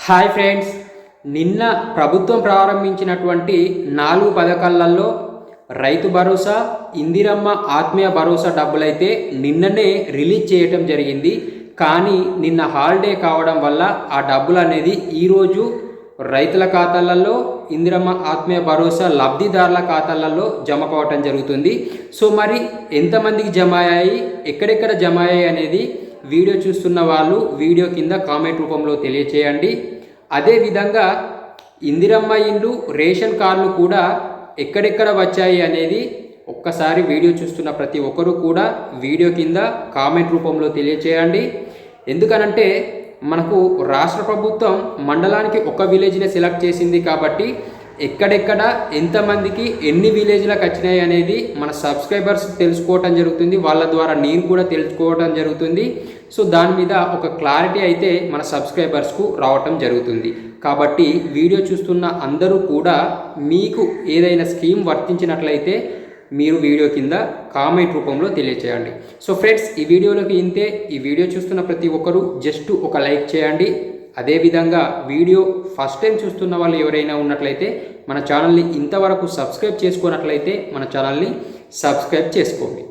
Hi friends, నిన్న ప్రభుత్వం ప్రారంభించినటువంటి 4 పథకాలలో రైతు భరోసా, ఇందిరమ్మ ఆత్మీయ భరోసా డబ్బులైతే నిన్ననే రిలీజ్ చేయటం జరిగింది. కానీ నిన్న హాలిడే కావడం వల్ల ఆ డబ్బులు అనేది ఈరోజు రైతుల ఖాతాలలో, ఇందిరమ్మ ఆత్మీయ భరోసా లబ్ధిదారుల ఖాతాలలో జమ కావటం జరుగుతుంది. సో మరి ఎంతమందికి జమ అయ్యాయి, ఎక్కడెక్కడ జమ అయ్యాయి అనేది వీడియో చూస్తున్న వాళ్ళు వీడియో కింద కామెంట్ రూపంలో తెలియచేయండి. అదేవిధంగా ఇందిరమ్మ ఇండ్లు, రేషన్ కార్డులు కూడా ఎక్కడెక్కడ వచ్చాయి అనేది ఒక్కసారి వీడియో చూస్తున్న ప్రతి ఒక్కరూ కూడా వీడియో కింద కామెంట్ రూపంలో తెలియచేయండి. ఎందుకనంటే మనకు రాష్ట్ర ప్రభుత్వం మండలానికి ఒక విలేజ్ని సెలెక్ట్ చేసింది కాబట్టి ఎక్కడెక్కడ ఎంతమందికి ఎన్ని విలేజ్లకు వచ్చినాయి అనేది మన సబ్స్క్రైబర్స్ తెలుసుకోవటం జరుగుతుంది. వాళ్ళ ద్వారా నేను కూడా తెలుసుకోవటం జరుగుతుంది. సో దాని మీద ఒక క్లారిటీ అయితే మన సబ్స్క్రైబర్స్కు రావటం జరుగుతుంది. కాబట్టి వీడియో చూస్తున్న అందరూ కూడా మీకు ఏదైనా స్కీమ్ వర్తించినట్లయితే మీరు వీడియో కింద కామెంట్ రూపంలో తెలియచేయండి. సో ఫ్రెండ్స్, ఈ వీడియోలోకి ఇంతే. ఈ వీడియో చూస్తున్న ప్రతి ఒక్కరూ జస్ట్ ఒక లైక్ చేయండి. అదేవిధంగా వీడియో ఫస్ట్ టైం చూస్తున్న వాళ్ళు ఎవరైనా ఉన్నట్లయితే మన ఛానల్ని ఇంతవరకు సబ్స్క్రైబ్ చేసుకున్నట్లయితే మన ఛానల్ని సబ్స్క్రైబ్ చేసుకోండి.